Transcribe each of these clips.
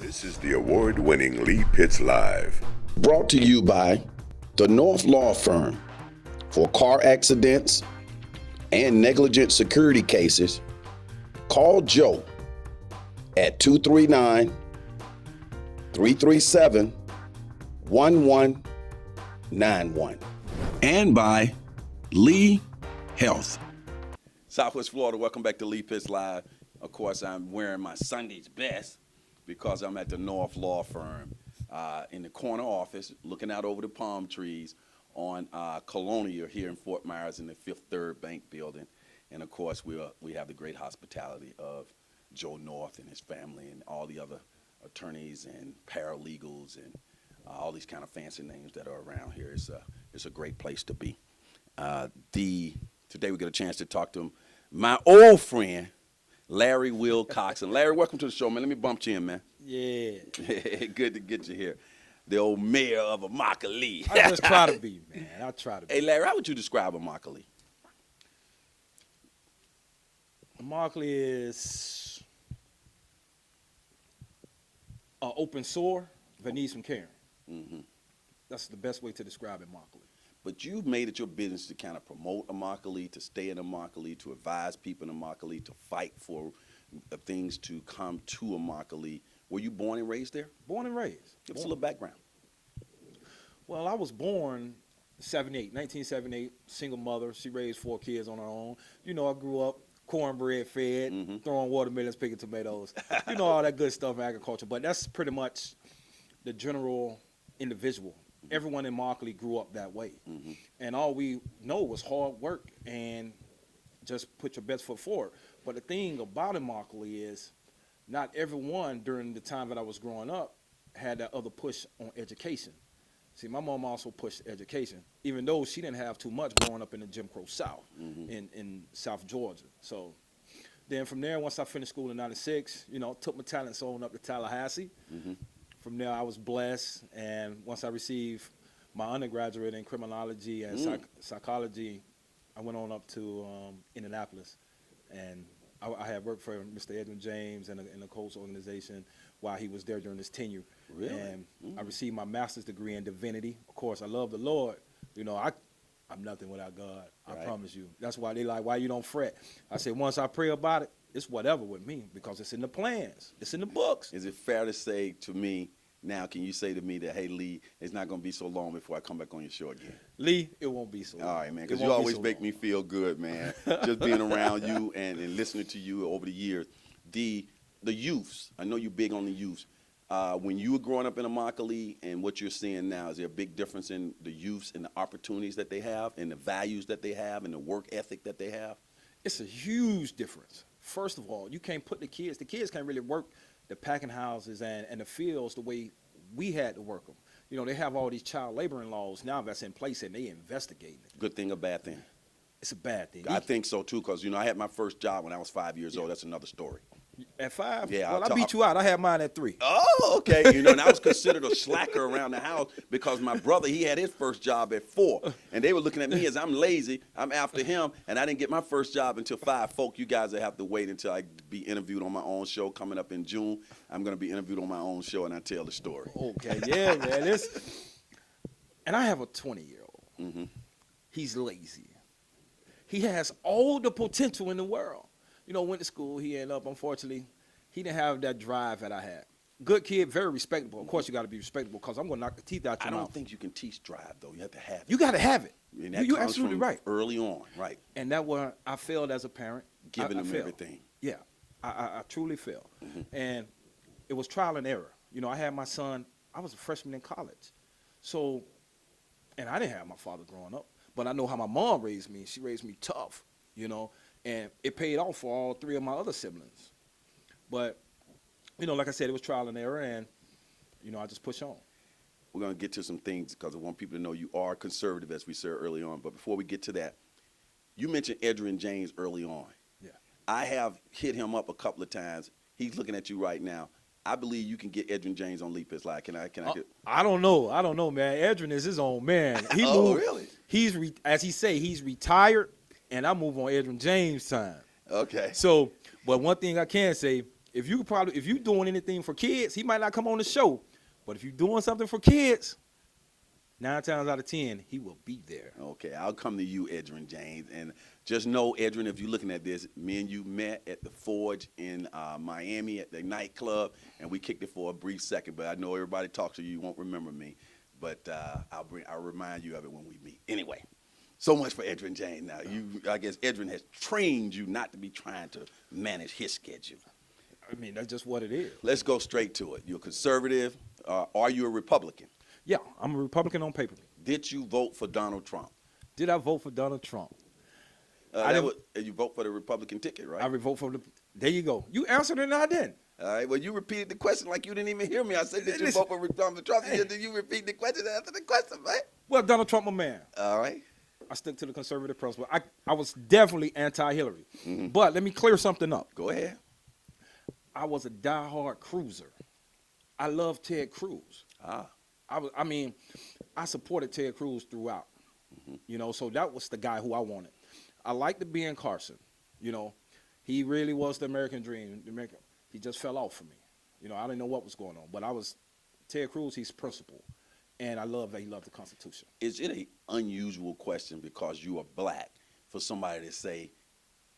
This is the award-winning Lee Pitts Live. Brought to you by the North Law Firm. For car accidents and negligent security cases, call Joe at 239-337-1191. And by Lee Health. Southwest Florida, welcome back to Lee Pitts Live. Of course, I'm wearing my Sunday's best because I'm at the North Law Firm in the corner office, looking out over the palm trees on Colonial here in Fort Myers in the Fifth Third Bank building. And of course, we have the great hospitality of Joe North and his family and all the other attorneys and paralegals and all these kind of fancy names that are around here. It's a great place to be. Today we get a chance to talk to my old friend, Larry Wilcoxson. Larry, welcome to the show, man. Let me bump you in, man. Yeah. Good to get you here. The old mayor of Immokalee. I just try to be, man. I try to be. Hey, Larry, how would you describe Immokalee? Immokalee is an open sore that needs some care. Mm-hmm. That's the best way to describe Immokalee. But you've made it your business to kind of promote Immokalee, to stay in Immokalee, to advise people in Immokalee, to fight for things to come to Immokalee. Were you born and raised there? Born and raised. Give us a little background. Well, I was born 1978, single mother. She raised 4 kids on her own. You know, I grew up cornbread fed, throwing watermelons, picking tomatoes. You know, all that good stuff in agriculture. But that's pretty much the general individual. Everyone in Immokalee grew up that way. And all we know was hard work and just put your best foot forward. But the thing about Immokalee is not everyone during the time that I was growing up had that other push on education. See, my mom also pushed education, even though she didn't have too much growing up in the Jim Crow South, in South Georgia. So then from there, once I finished school in 96, you know, took my talents on up to Tallahassee. From there, I was blessed, and once I received my undergraduate in criminology and psychology, I went on up to Indianapolis, and I had worked for Mr. Edwin James and the Colts organization while he was there during his tenure. Really? And I received my master's degree in divinity. Of course, I love the Lord. You know, I'm nothing without God. I promise you. That's why they like, why you don't fret? I said, once I pray about it, it's whatever with me because it's in the plans. It's in the books. Is it fair to say to me, now can you say to me that, hey, Lee, it's not going to be so long before I come back on your show again? Lee, it won't be so long. All right, man, because you always make me feel good, man, just being around you and listening to you over the years. The youths, I know you're big on the youths. When you were growing up in Immokalee and what you're seeing now, is there a big difference in the youths and the opportunities that they have and the values that they have and the work ethic that they have? It's a huge difference. First of all, you can't put the kids can't really work the packing houses and the fields the way we had to work them. You know, they have all these child laboring laws now that's in place and they investigating it. Good thing or bad thing? It's a bad thing. I think so, too, because, you know, I had my first job when I was 5 years old. That's another story. At 5? Yeah. Well, I beat you out. I had mine at 3. Oh, okay. You know, and I was considered a slacker around the house because my brother, he had his first job at 4. And they were looking at me as I'm lazy. I'm after him. And I didn't get my first job until 5. Folk, you guys will have to wait until I be interviewed on my own show coming up in June. I'm going to be interviewed on my own show, and I tell the story. Okay, yeah, man. And I have a 20-year-old. He's lazy. He has all the potential in the world. You know, went to school, he ended up, unfortunately, he didn't have that drive that I had. Good kid, very respectable. Of course, you got to be respectable because I'm going to knock the teeth out your mouth. I don't think you can teach drive, though. You have to have it. You got to have it. And that You're comes absolutely from right. Early on, right. And that's where I failed as a parent. Giving I them failed. everything. Yeah, I truly failed. And it was trial and error. You know, I had my son, I was a freshman in college. So, and I didn't have my father growing up. But I know how my mom raised me. She raised me tough, you know. And it paid off for all 3 of my other siblings. But, you know, like I said, it was trial and error, and, you know, I just push on. We're going to get to some things because I want people to know you are conservative, as we said early on. But before we get to that, you mentioned Edwin James early on. Yeah. I have hit him up a couple of times. He's looking at you right now. I believe you can get Edwin James on Lee Pitts Live. Can I get? I don't know, man. Edwin is his own man. Really? As he say, he's retired. And I move on Edwin James time. Okay. So, but one thing I can say, if you doing anything for kids, he might not come on the show. But if you're doing something for kids, 9 times out of 10, he will be there. Okay, I'll come to you, Edrin James. And just know, Edrin, if you're looking at this, me and you met at the Forge in Miami at the nightclub, and we kicked it for a brief second. But I know everybody talks to you, you won't remember me. But I'll remind you of it when we meet. Anyway, so much for Edrin James. Now, I guess Edrin has trained you not to be trying to manage his schedule. I mean, that's just what it is. Let's go straight to it. You're a conservative. Are you a Republican? Yeah, I'm a Republican on paper. Did you vote for Donald Trump? Did I vote for Donald Trump? You vote for the Republican ticket, right? I vote for the. There you go. You answered it and I didn't. All right. Well, you repeated the question like you didn't even hear me. I said, did you vote for Donald Trump? Did you repeat the question after the question, man? Well, Donald Trump, my man. All right. I stick to the conservative principle. I was definitely anti-Hillary. Mm-hmm. But let me clear something up. Go ahead. I was a diehard cruiser. I love Ted Cruz. I supported Ted Cruz throughout. Mm-hmm. So that was the guy who I wanted. I liked the Ben Carson. He really was the American dream. He just fell off for me. I didn't know what was going on. But Ted Cruz, he's principled. And I love that he loved the Constitution. Is it an unusual question because you are black for somebody to say,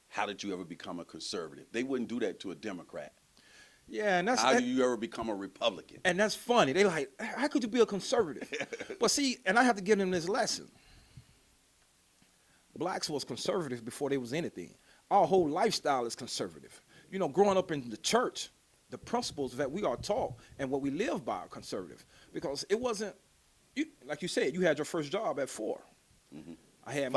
how did you ever become a conservative? They wouldn't do that to a Democrat. Yeah, and how do you ever become a Republican? And that's funny. They like, how could you be a conservative? But see, and I have to give them this lesson. Blacks was conservative before they was anything. Our whole lifestyle is conservative. Growing up in the church, the principles that we are taught and what we live by are conservative. Because it wasn't, like you said, you had your first job at 4. Mm-hmm. I had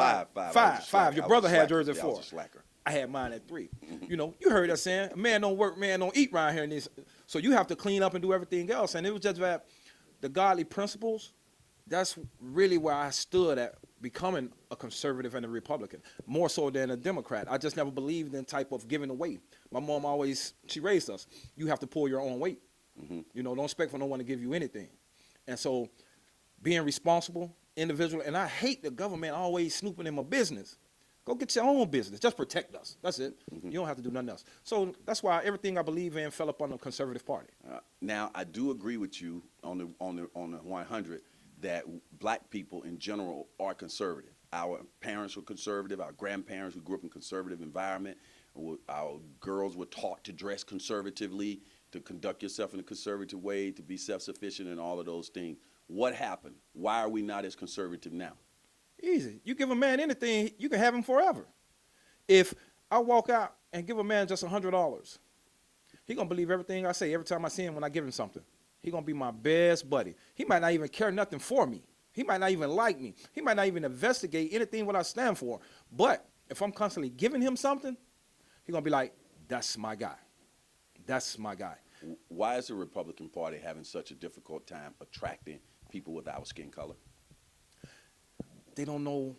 five. Your brother had yours at 4. I was a slacker. I had mine at 3. Mm-hmm. You heard that saying, man don't work, man don't eat around here. So you have to clean up and do everything else. And it was just that the godly principles, that's really where I stood at becoming a conservative and a Republican, more so than a Democrat. I just never believed in type of giving away. My mom she raised us, you have to pull your own weight. Mm-hmm. Don't expect for no one to give you anything. And so being responsible, individual, and I hate the government always snooping in my business. Go get your own business. Just protect us. That's it. Mm-hmm. You don't have to do nothing else. So that's why everything I believe in fell up on the conservative party. Now, I do agree with you on the 100 that black people in general are conservative. Our parents were conservative. Our grandparents who grew up in conservative environment. Our girls were taught to dress conservatively, to conduct yourself in a conservative way, to be self-sufficient and all of those things. What happened? Why are we not as conservative now? Easy. You give a man anything, you can have him forever. If I walk out and give a man just $100, he gonna believe everything I say every time I see him when I give him something. He gonna be my best buddy. He might not even care nothing for me. He might not even like me. He might not even investigate anything what I stand for. But if I'm constantly giving him something, he gonna be like, that's my guy. That's my guy. Why is the Republican Party having such a difficult time attracting people with our skin color? They don't know.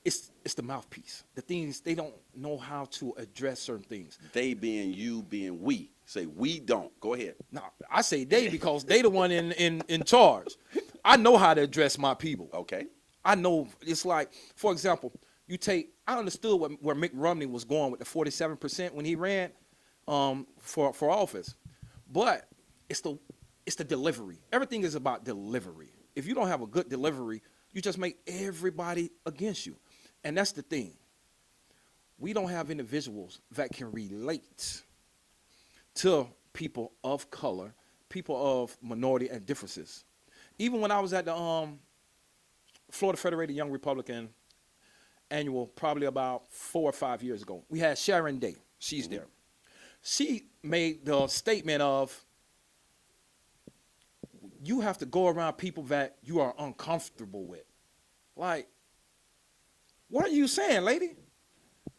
It's the mouthpiece. The things, they don't know how to address certain things. They being you, being we. Say we don't. Go ahead. No, I say they because they the one in charge. I know how to address my people. Okay. I know. It's like, for example, I understood where Mitt Romney was going with the 47% when he ran for office. But it's the delivery. Everything is about delivery. If you don't have a good delivery, you just make everybody against you. And that's the thing. We don't have individuals that can relate to people of color, people of minority and differences. Even when I was at the Florida Federated Young Republican annual, probably about 4 or 5 years ago, we had Sharon Day. She's there. She made the statement of, you have to go around people that you are uncomfortable with. Like, what are you saying, lady?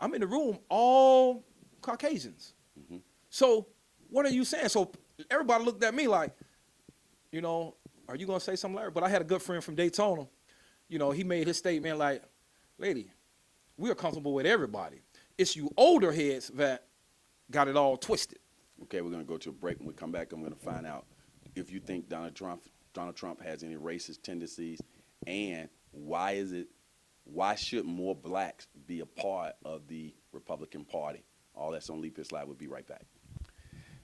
I'm in the room, all Caucasians. Mm-hmm. So what are you saying? So everybody looked at me like, are you going to say something, Larry? But I had a good friend from Daytona. He made his statement like, lady, we are comfortable with everybody. It's you older heads that got it all twisted. Okay, we're going to go to a break. When we come back, I'm going to find out if you think Donald Trump has any racist tendencies, and why should more blacks be a part of the Republican Party? All that's on Leap This Live. We'll be right back.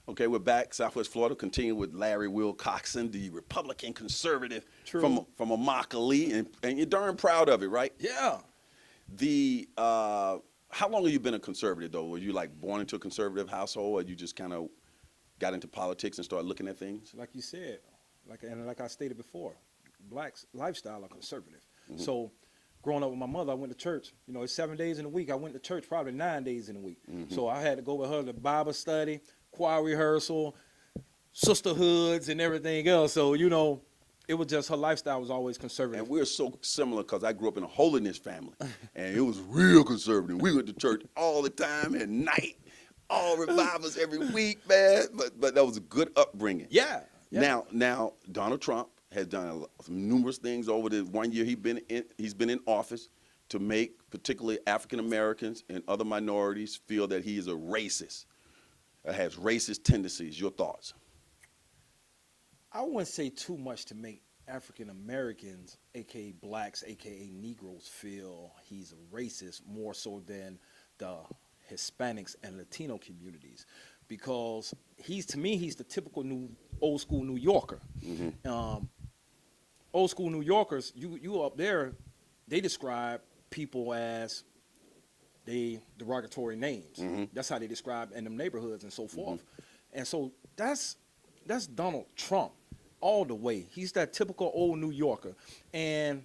Okay, we're back. Southwest Florida. Continue with Larry Wilcoxson, the Republican conservative True. from Immokalee, and you're darn proud of it, right? Yeah. How long have you been a conservative though? Were you like born into a conservative household, or you just kind of got into politics and started looking at things? Like you said, like I stated before, blacks' lifestyle are conservative. So growing up with my mother, I went to church. You know, it's 7 days in a week. I went to church probably 9 days in a week. So I had to go with her to Bible study, choir rehearsal, sisterhoods, and everything else. So, you know, it was just her lifestyle was always conservative. And we're so similar because I grew up in a holiness family, and it was real conservative. We went to church all the time at night, all revivals every week, man. But that was a good upbringing. Yeah. Now Donald Trump has done numerous things over the 1 year he's been in office to make particularly African Americans and other minorities feel that he is a racist, has racist tendencies. Your thoughts? I wouldn't say too much to make African Americans, aka blacks, aka Negroes, feel he's a racist more so than the Hispanics and Latino communities, because to me he's the typical old school New Yorker. Old school New Yorkers, you up there, they describe people as they derogatory names. That's how they describe in them neighborhoods and so forth. And so that's Donald Trump all the way. He's that typical old New Yorker. And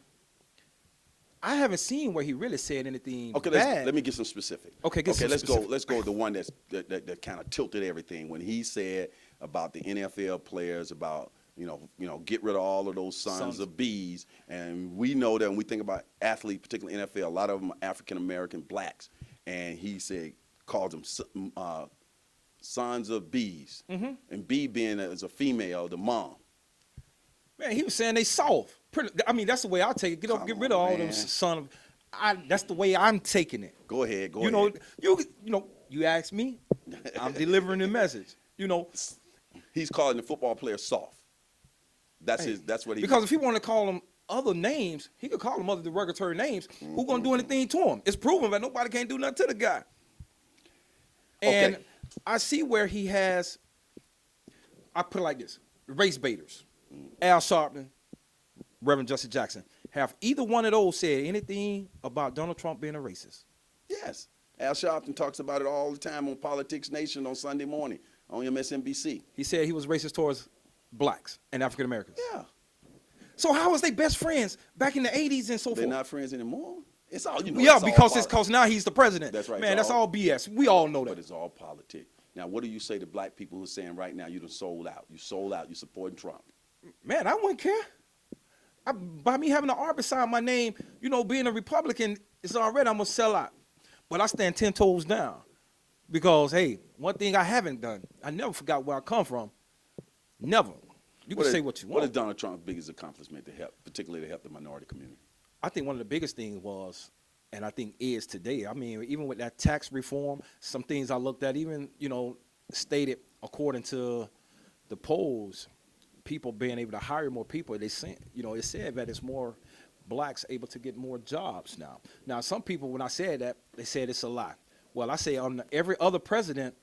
I haven't seen where he really said anything bad. Let me get some specific. Let's go the one that kind of tilted everything when he said about the NFL players, about you know get rid of all of those sons of bees. And we know that when we think about athletes, particularly NFL, a lot of them are African American blacks, and he called them sons of bees, and bee being as a female, the mom. Man, he was saying they soft. I mean, that's the way I take it. Get rid of all them son of. That's the way I'm taking it. Go ahead. You ask me, I'm delivering the message. You know, he's calling the football players soft. That's what he. Because if he wanted to call them other names, he could call them other derogatory names. Who gonna do anything to him? It's proven that nobody can't do nothing to the guy. And I see where he has. I put it like this: race baiters. Al Sharpton, Reverend Justice Jackson. Have either one of those said anything about Donald Trump being a racist? Yes. Al Sharpton talks about it all the time on Politics Nation on Sunday morning on MSNBC. He said he was racist towards blacks and African Americans. Yeah. So how was they best friends back in the 80s and so forth? They're not friends anymore. It's all, Yeah, because now he's the president. That's right. Man, that's all BS. We all know that. But it's all politics. Now, what do you say to black people who are saying right now you done sold out? You sold out. You're supporting Trump. Man, I wouldn't care. By me having an R beside my name, being a Republican, it's already I'm going to sell out. But I stand 10 toes down because, hey, one thing I haven't done, I never forgot where I come from. Never. You can say what you want. What is Donald Trump's biggest accomplishment particularly to help the minority community? I think one of the biggest things was, and I think is today, I mean, even with that tax reform, some things I looked at, even, stated according to the polls, people being able to hire more people, they said, it said that it's more blacks able to get more jobs now. Now, some people, when I said that, they said it's a lie. Well, I say on every other president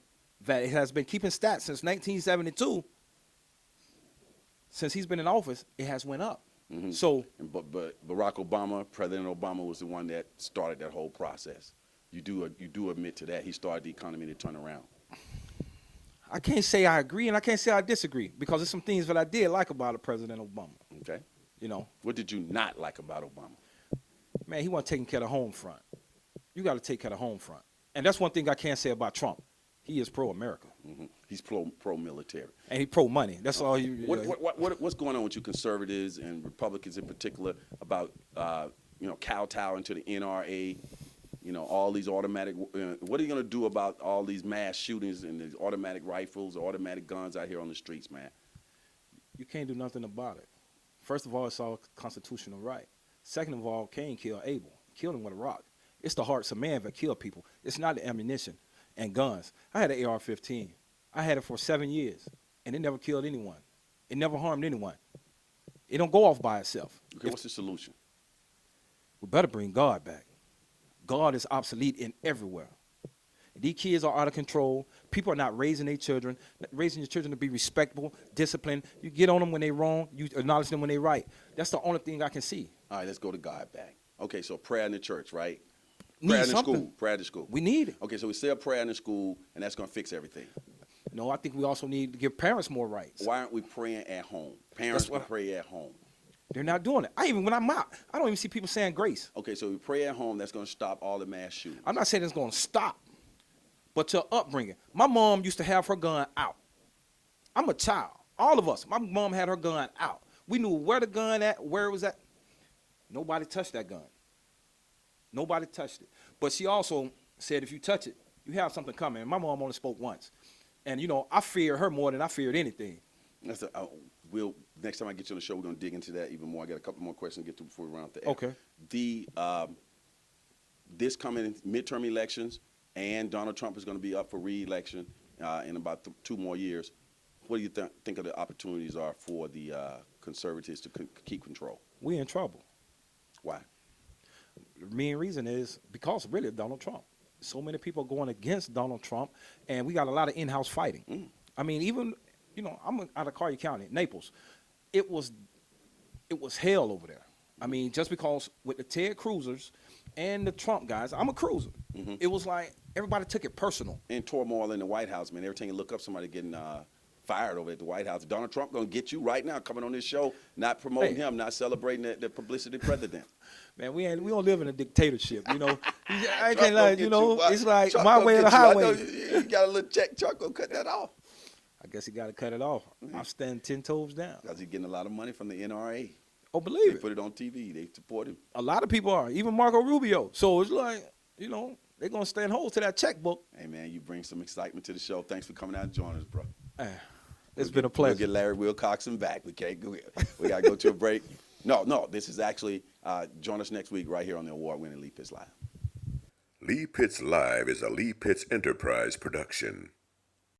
that has been keeping stats since 1972, since he's been in office, it has went up. So, but Barack Obama, President Obama, was the one that started that whole process. You do admit to that. He started the economy to turn around. I can't say I agree and I can't say I disagree because there's some things that I did like about President Obama. Okay. What did you not like about Obama? Man, he wasn't taking care of the home front. You got to take care of the home front. And that's one thing I can't say about Trump. He is pro-America. He's pro-military. And he's pro-money. That's all. What's going on with you conservatives and Republicans in particular about, kowtowing to the NRA, all these automatic, what are you going to do about all these mass shootings and these automatic rifles or automatic guns out here on the streets, man? You can't do nothing about it. First of all, it's our constitutional right. Second of all, Cain killed Abel. Killed him with a rock. It's the hearts of man that kill people. It's not the ammunition and guns. I had an AR-15. I had it for 7 years, and it never killed anyone. It never harmed anyone. It don't go off by itself. Okay, what's the solution? We better bring God back. God is obsolete in everywhere. These kids are out of control. People are not raising their children, raising your children to be respectable, disciplined. You get on them when they're wrong. You acknowledge them when they're right. That's the only thing I can see. All right, let's go to God back. Okay, so prayer in the church, right? Need Prayer in the something. school. Prayer in the school. We need it. Okay, so we say a prayer in the school, and that's going to fix everything. No, I think we also need to give parents more rights. Why aren't we praying at home? Parents can pray at home. They're not doing it. When I'm out, I don't even see people saying grace. Okay, so we pray at home. That's going to stop all the mass shootings. I'm not saying it's going to stop, but your upbringing. My mom used to have her gun out. I'm a child. All of us. My mom had her gun out. We knew where the gun at, where it was at. Nobody touched that gun. Nobody touched it. But she also said if you touch it, you have something coming. And my mom only spoke once. And, I fear her more than I feared anything. Next time I get you on the show, we're going to dig into that even more. I got a couple more questions to get to before we round up the Okay. This coming midterm elections, and Donald Trump is going to be up for re-election in about 2 more years. What do you think of the opportunities are for the conservatives to keep control? We're in trouble. Why? The main reason is because really of Donald Trump. So many people going against Donald Trump, and we got a lot of in-house fighting. I mean, even, I'm out of Collier County, Naples. It was hell over there. I mean, just because with the Ted Cruzers and the Trump guys, I'm a cruiser. It was like everybody took it personal. And turmoil in the White House, man. Every time you look up, somebody getting fired over at the White House. Donald Trump going to get you right now coming on this show, not promoting him, not celebrating the publicity president. Man, we don't live in a dictatorship, I can't lie, it's like Chuck my way or the highway. You got a little check. Chuck gonna cut that off. I guess he got to cut it off. I'm standing 10 toes down. Because he's getting a lot of money from the NRA. Oh, believe They it. put it on TV. They support him. A lot of people are, even Marco Rubio. So it's like, they're going to stand hold to that checkbook. Hey, man, you bring some excitement to the show. Thanks for coming out and joining us, bro. It's been a pleasure. We'll get Larry Wilcoxson back. We can't go. We got to go to a break. No, this is actually, join us next week right here on the award-winning Lee Pitts Live. Lee Pitts Live is a Lee Pitts Enterprise production.